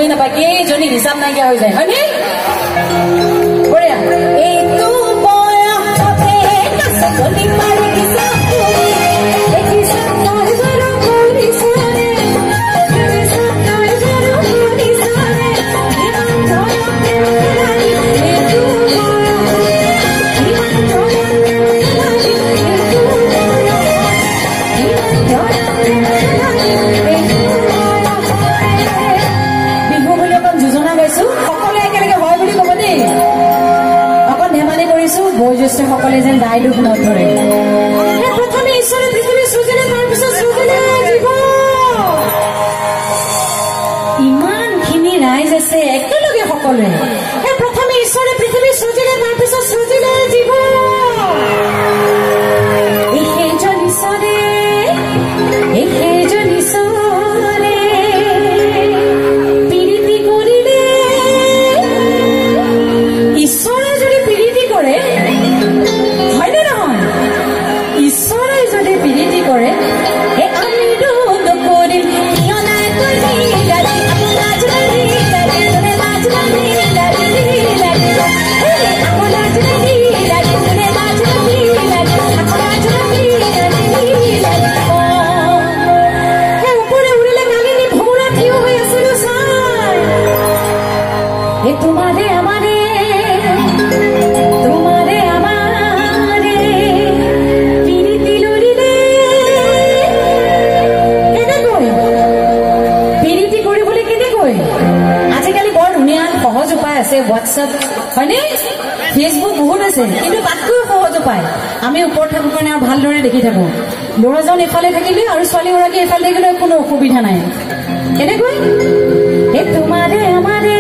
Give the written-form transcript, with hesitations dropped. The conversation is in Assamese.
গমেই নাপায় কেইজনী হিচাপ নাইকিয়া হৈ যায় হয়নে বঢ়িয়া এইটো বয়সতে কাছকলি মাৰি দিছা দেখিছা তই বাৰু কৰিছানে দেখিছা তই বাৰু কৰিছানে ইমান ধৰণে লাগি এইটো ইমান ধৰণে লাগি এইটো ইমান ধৰণে লাগি বিহু বুলি অকণ যোজনা গাইছো সকলোৱে একেলগে হয় বুলি ক'ব দেই অকণ ধেমালি কৰিছো বয়োজ্যেষ্ঠসকলে যেন দায় দুখ নধৰে প্ৰথমে ঈশ্বৰে পৃথিৱী সৃজিলে তাৰপিছত সৃজিলে জীৱ ইমানখিনি ৰাইজ আছে একেলগে সকলোৱে প্ৰথমে ঈশ্বৰে পৃথিৱী সৃজিলে তাৰপিছত সৃজিলে জীৱ সেইজন ঈশ্বৰে পীড়িতি কৰিলে ঈশ্বৰে যদি পীড়িতি কৰে হয়নে নহয় ঈশ্বৰে যদি পীড়িতি কৰে আমিতো নকৰিম কিয় নাই তোমাৰে আমাৰে পীড়িতি লৰিলে কেনেকৈ পীড়িতি কৰিবলৈ কেনেকৈ আজিকালি বৰ ধুনীয়া সহজ উপায় আছে হোৱাটছএপ হয়নে ফেচবুক বহুত আছে কিন্তু তাতকৈ সহজ উপায় আমি ওপৰত থাকো কাৰণে আৰু ভালদৰে দেখি থাকো ল'ৰাজন এফালে থাকিলে আৰু ছোৱালীগৰাকী এফালে থাকিলে কোনো অসুবিধা নাই কেনেকৈ তোমাৰে আমাৰে